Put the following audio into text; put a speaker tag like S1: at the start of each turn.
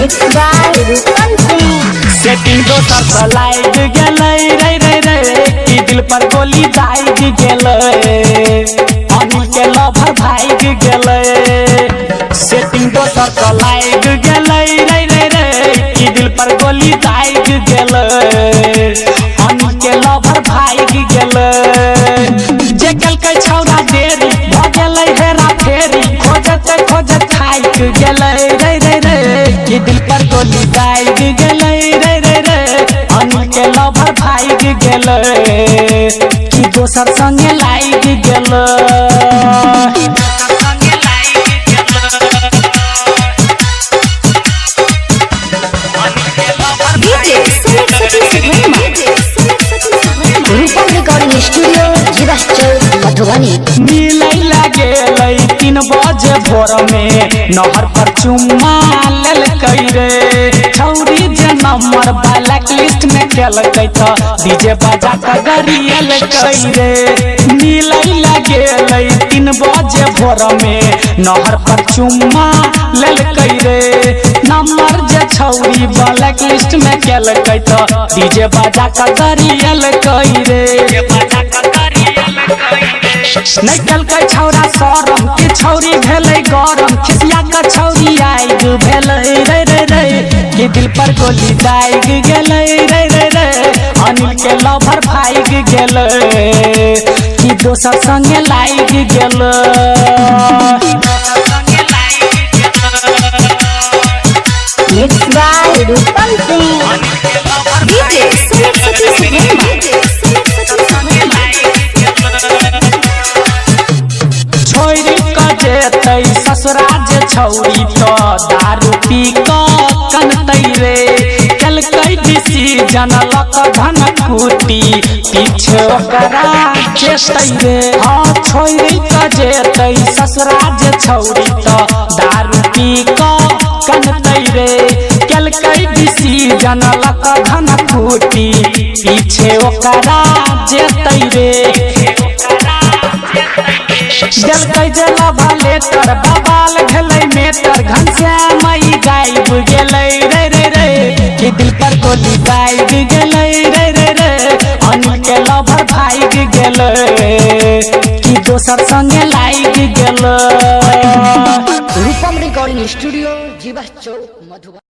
S1: Mixed by Rupam Singh।
S2: Setting दोसर से लाइग गेलै रे रे रे कि दिल पर गोली दाग गेलै अनिल के लवर भाग गेलै। सेटिंग दोसर से लाइग गेलै रे रे रे कि दिल पर गोली दाग गेलै अनिल के लवर भाग गेलै। जे केलकै छौरा देरी भ गेलै हेरा फेरी खोजत खोजत थाक गेलै रे रे रे कि दिल पर गोली दाग गेलै रे रे रे अनिल के लवर भाग गेलै कि दोसर संगे लाग गेलै।
S1: रूपम रिकॉर्डिंग स्टूडियो जीवास चौक मधुबनी।
S2: मिलै लागेलै 3 बजे भोर में नहर पर चुम्मा लेलकै रे छौरी जे नंबर ब्लैक लिस्ट में केलकै त डीजे बजा के गरियलकै रे। मिलै लागेलै 3 बजे भोर में नहर पर चुम्मा लेलकै रे नंबर जे छौरी ब्लैक लिस्ट में केलकै त डीजे बजा के गरियलकै रे। नहीं केलकै छौरा शरम के छौरी भेलै गरम खिसिया के छौरी आग भेलै रे रे रे कि दिल पर गोली दाग गेलै रे रे रे अनिल के लवर भाग गेलै कि दोसर संगे लाग गेलै।
S1: Mixed by Rupam Singh।
S2: छोरी क जेतै ससुरा जे छौरी तो दारू पी क कनतै रे केलकै डिसीजन लक धन कुटी पीछे ओकरा जेतै रे। हाँ छोरी क जेतै ससुरा जे छौरी तो दारू पी क कनतै रे केलकै डिसीजन लक धन कुटी पीछे ओकरा जेतै रे। देलकै जे लवर लेटर बवाल भेलै मेटर घनश्याम गायब गेलै रे रे रे कि दिल पर गोली दाग गेलै रे रे रे अनिल के लवर भाग गेलै कि दोसर संगे लाग गेलै।
S1: रूपम रिकॉर्डिंग स्टूडियो जीवास चौक मधुबनी।